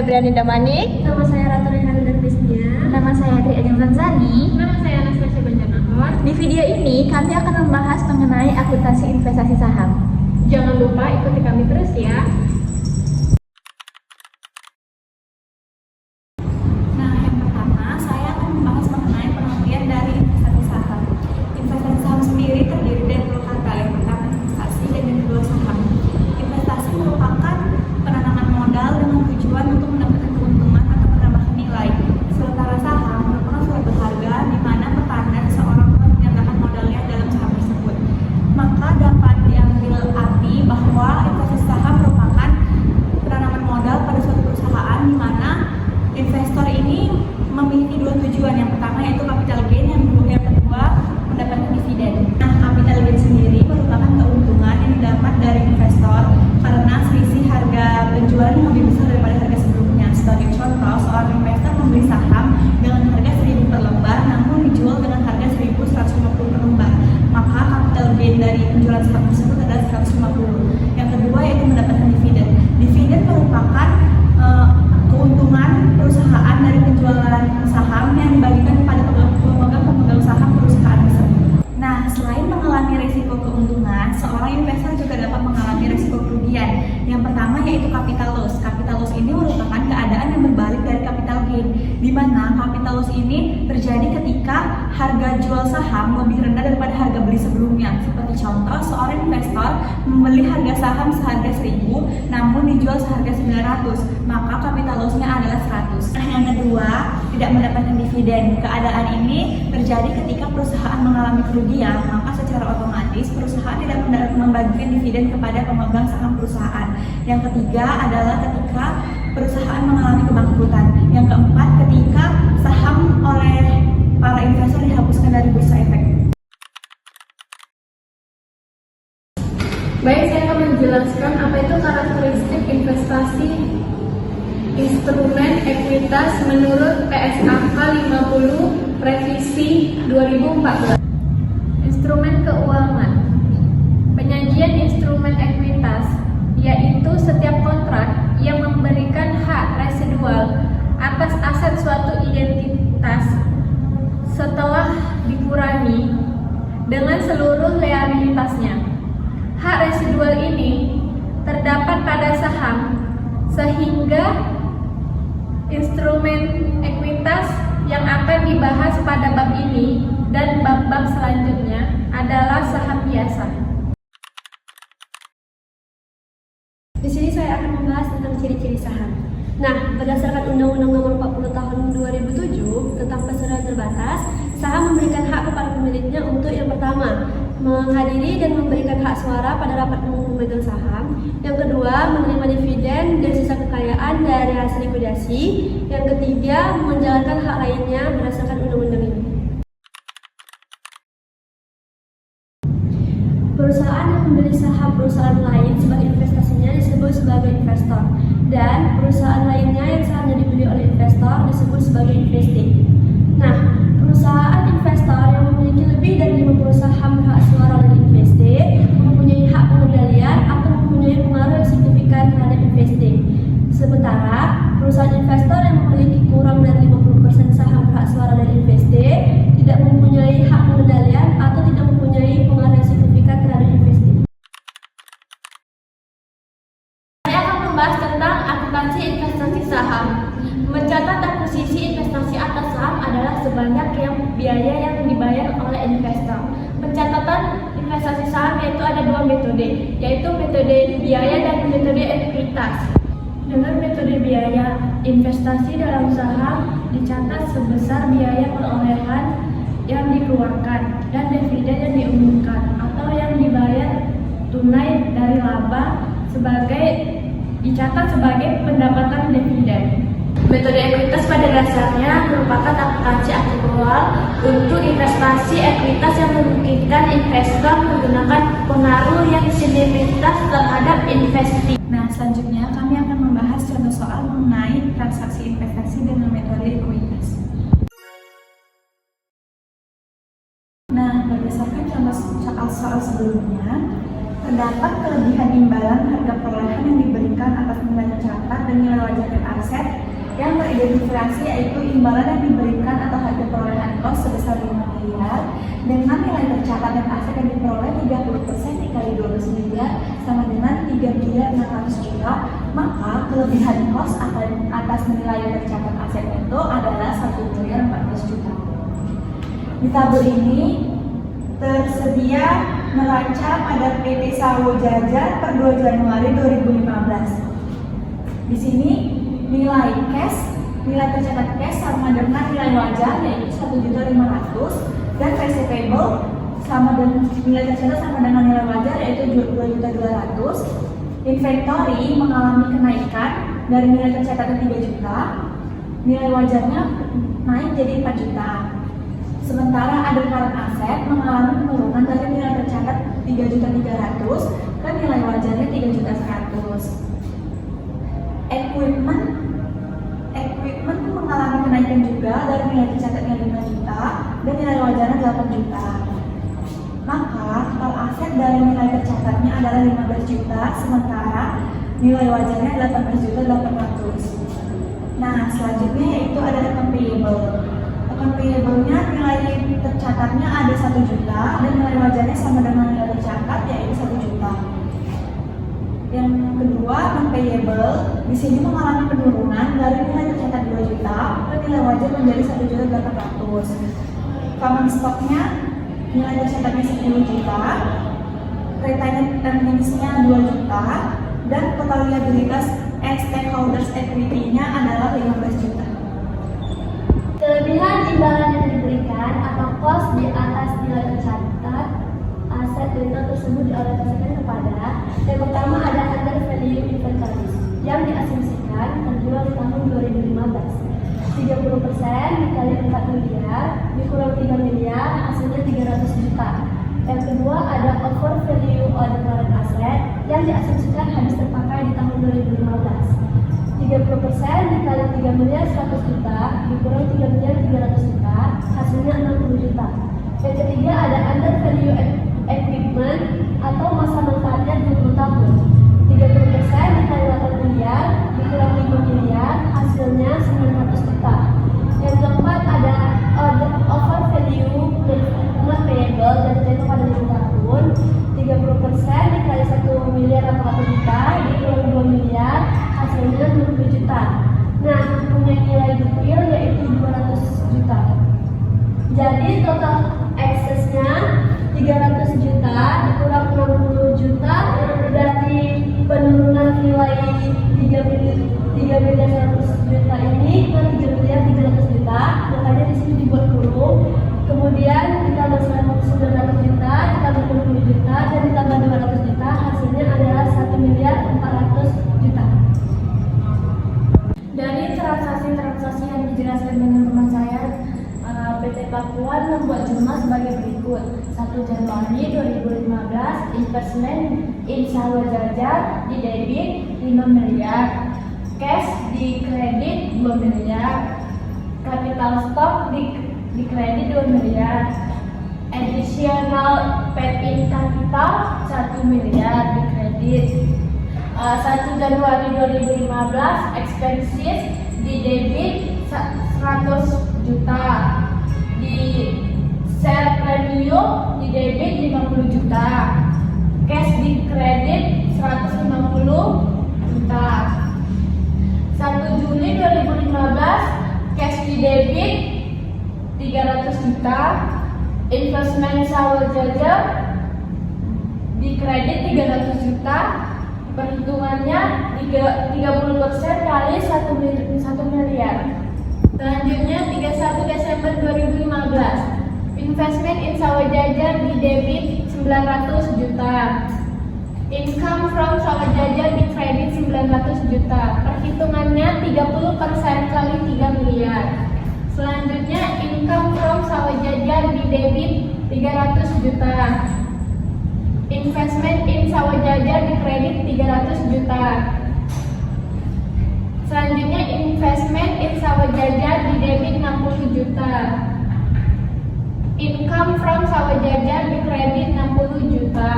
Febriani Damani. Nama saya Ratu Rehan Darmisnya. Nama saya Adri Ajeng Zanzani. Nama saya Anastasia Banjarnahor. Di video ini kami akan membahas mengenai akuntansi investasi saham. Jangan lupa ikuti kami terus ya. Nah, yang pertama saya akan membahas mengenai pengertian dari investasi saham. Investasi saham sendiri terdiri dari dua kata, yang pertama investasi dan yang kedua saham. Investasi merupakan penanaman modal dengan tujuan untuk mendapatkan keuntungan atau menambahkan nilai. Sementara saham merupakan suatu harga di mana petani seorang menyatakan modalnya dalam saham tersebut. Maka dapat diambil arti bahwa investasi saham merupakan penanaman modal pada suatu perusahaan di mana investor ini memiliki dua tujuan. Yang pertama yaitu capital gain, yang kedua mendapatkan dividen. Nah, capital gain sendiri merupakan keuntungan yang didapat dari investor karena selisih harga penjualan yang lebih besar daripada harga sebelumnya. Sebagai contoh, seorang investor membeli saham dengan harga 1.000 per lembar namun dijual dengan harga 1.150 per lembar. Maka capital gain dari penjualan saham tersebut adalah 150. Yang kedua yaitu mendapatkan dividen. Dividen merupakan keuntungan perusahaan dari penjualan saham yang dibagikan kepada pemegang saham perusahaan tersebut. Nah, selain mengalami risiko keuntungan, seorang investor juga dapat mengalami risiko kerugian. Yang pertama yaitu capital loss. Capital loss ini merupakan keadaan yang berbalik dari capital gain, di mana capital loss ini terjadi ketika harga jual saham lebih rendah daripada harga beli sebelumnya. Seperti contoh, seorang investor membeli harga saham seharga 1.000 namun dijual seharga 900, maka capital loss-nya adalah 100. Nah, yang kedua, tidak mendapatkan dividen. Keadaan ini terjadi ketika perusahaan mengalami kerugian, maka secara otomatis perusahaan tidak membagikan dividen kepada pemegang saham perusahaan. Yang ketiga adalah ketika perusahaan mengalami kebangkrutan. Yang keempat, ketika saham oleh para investor dihapuskan dari bursa efek. Baik, saya akan menjelaskan apa itu karakteristik investasi instrumen ekuitas menurut PSAK 50 revisi 2014. Instrumen keuangan. Penyajian instrumen ekuitas yaitu setiap kontrak yang memberikan hak residual atas aset suatu identitas setelah dikurangi dengan seluruh liabilitasnya. Hak residual ini terdapat pada saham, sehingga instrumen ekuitas yang akan dibahas pada bab ini dan bab-bab selanjutnya adalah saham biasa. Di sini saya akan membahas tentang ciri-ciri saham. Nah, berdasarkan Undang-Undang Nomor 40 Tahun 2007 tentang perseroan terbatas, saham memberikan hak kepada pemiliknya untuk yang pertama, menghadiri dan memberikan hak suara pada rapat umum pemegang saham. Yang kedua, menerima dividen dan sisa kekayaan dari hasil likuidasi. Yang ketiga, menjalankan hak lainnya berdasarkan undang-undang ini. Perusahaan yang membeli saham perusahaan lain sebagai investasinya disebut sebagai investor, dan perusahaan lainnya yang sahamnya dibeli oleh investor disebut sebagai investing. Nah, perusahaan investor yang memiliki lebih dari 50 saham hak suara dari investing mempunyai hak pengendalian atau mempunyai pengaruh yang signifikan terhadap investing. Sementara perusahaan investor yang memiliki kurang dari 50% saham hak suara dari investing tidak mempunyai hak pengendalian atau tidak mempunyai pengaruh yang signifikan terhadap investing. Saya akan membahas tentang akuntansi investasi saham. Mencatat akuisisi investasi atas saham adalah sebanyak yang biaya yang dibayar oleh investor. Pencatatan investasi saham yaitu ada dua metode, yaitu metode biaya dan metode ekuitas. Dengan metode biaya, investasi dalam saham dicatat sebesar biaya perolehan yang dikeluarkan dan dividen yang diumumkan atau yang dibayar tunai dari laba dicatat sebagai pendapatan dividen. Metode ekuitas pada dasarnya merupakan akuntansi aktual untuk investasi ekuitas yang memungkinkan investor menggunakan pengaruh yang signifikan terhadap investasi. Nah, selanjutnya kami akan membahas contoh soal mengenai transaksi investasi dengan metode ekuitas. Nah, berdasarkan contoh soal sebelumnya, Terdapat kelebihan imbalan harga perolehan yang diberikan atas nilai tercatat dan nilai wajar dan aset yang teridentifikasi, yaitu imbalan yang diberikan atau harga perolehan kos sebesar 5 miliar dengan nilai tercatat dan aset yang diperoleh 30% dikali 12 miliar sama dengan 3 miliar 600 juta, maka kelebihan kos atas nilai tercatat aset itu adalah 1 miliar 400 juta. Di tabel ini tersedia neraca pada PT Sawo Jajar per 2 Januari 2015. Di sini nilai tercatat cash sama dengan nilai wajar, yaitu 1.500.000, dan receivable sama dengan nilai tercatat sama dengan nilai wajar, yaitu 2.200.000. Inventory mengalami kenaikan dari nilai tercatat 3 juta, nilai wajarnya naik jadi 4 juta. Sementara ada current asset mengalami penurunan dari nilai tercatat 3.300.000 ke nilai wajarnya 3.100.000. Equipment mengalami kenaikan juga dari nilai tercatatnya 5 juta dan nilai wajarnya 8 juta. Maka total aset dari nilai tercatatnya adalah 15 juta, sementara nilai wajarnya 18.800.000. Nah, selanjutnya yaitu ada account payable. Account payable-nya nilai tercatatnya ada 1 juta dan nilai wajarnya sama dengan nilai tercatat, yaitu 1 juta. Yang kedua, non-payable di sini mengalami penurunan dari nilai tercatat 2 juta ke nilai wajar menjadi 1.800.000. Common stock-nya nilai tercatatnya 10 juta, retained earnings-nya 2 juta, dan total liabilitas stakeholders equity-nya adalah 15 juta. Kelebihan imbalan yang diberikan atau kos di atas nilai tercatat aset retail tersebut dialokasikan kepada yang pertama ada under value inventories yang diasumsikan terjual di tahun 2015. 30% dikali 4 miliar dikurang 3 miliar hasilnya 300 juta. Yang kedua ada over value on current asset yang diasumsikan habis terpakai di tahun 2015. 30% dikali 3 miliar 100 juta dikurang 3 miliar 300 juta hasilnya 60 juta. Yang ketiga ada under value equipment atau masa manfaatnya 20 tahun. 30% dikali 8 miliar dikurang 5 miliar hasilnya 900 juta. Yang keempat ada over value not payable dan jatuh pada 5 tahun. 30% dikali 1 miliar 800 juta dikurang 2 miliar hasilnya 20 juta. Nah, punya nilai goodwill yaitu 200 juta. Jadi total excess-nya 300 juta dikurang 60 juta dari penurunan nilai 3 miliar 100 juta ini ke 3 miliar 300 juta. Makanya di sini dibuat kurung. Kemudian ditambah 900 juta, ditambah 60 juta, dan ditambah 200 juta, hasilnya adalah 1 miliar 400 juta. Dari transaksi-transaksi yang dijelaskan dengan teman saya, PT Pakuan membuat jurnal sebagai berikut. 1 Januari 2015, investment in Sawo Jajar di debit 5 miliar, cash di kredit 2 miliar, capital stock di kredit 2 miliar, additional paid in capital 1 miliar di kredit. 1 Januari 2015, expenses di debit 100 juta, di share premium di debit 50 juta, cash di kredit 150 juta. 1 Juli 2015, cash di debit 300 juta, investment Sawo Jajar di kredit 300 juta, perhitungannya 30% kali 1 miliar. Selanjutnya 31 Desember 2015, investment in Sawo Jajar di debit 900 juta, income from Sawo Jajar di kredit 900 juta, perhitungannya 30% kali 3 miliar. Selanjutnya income from Sawo Jajar di debit 300 juta, investment in Sawo Jajar di kredit 300 juta. Selanjutnya investment in Sawo Jajar di debit 60 juta, income from Sawo Jajar di kredit 60 juta.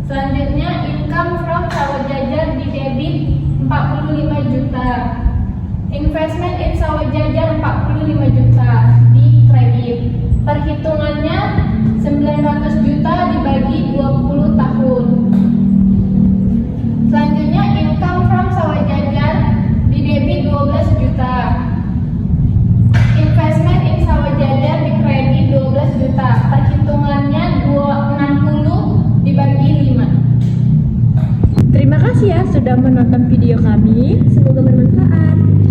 Selanjutnya, income from sawah jajar di debit 45 juta. Investment in sawah jajar 45 juta di kredit. Perhitungannya 900 juta dibagi 20 tahun. Selanjutnya, income from sawah jajar di debit 12 juta. Investment in sawah jajar di kredit 12 juta. Perhitungannya 260 dibagi 5. Terima kasih ya sudah menonton video kami. Semoga bermanfaat.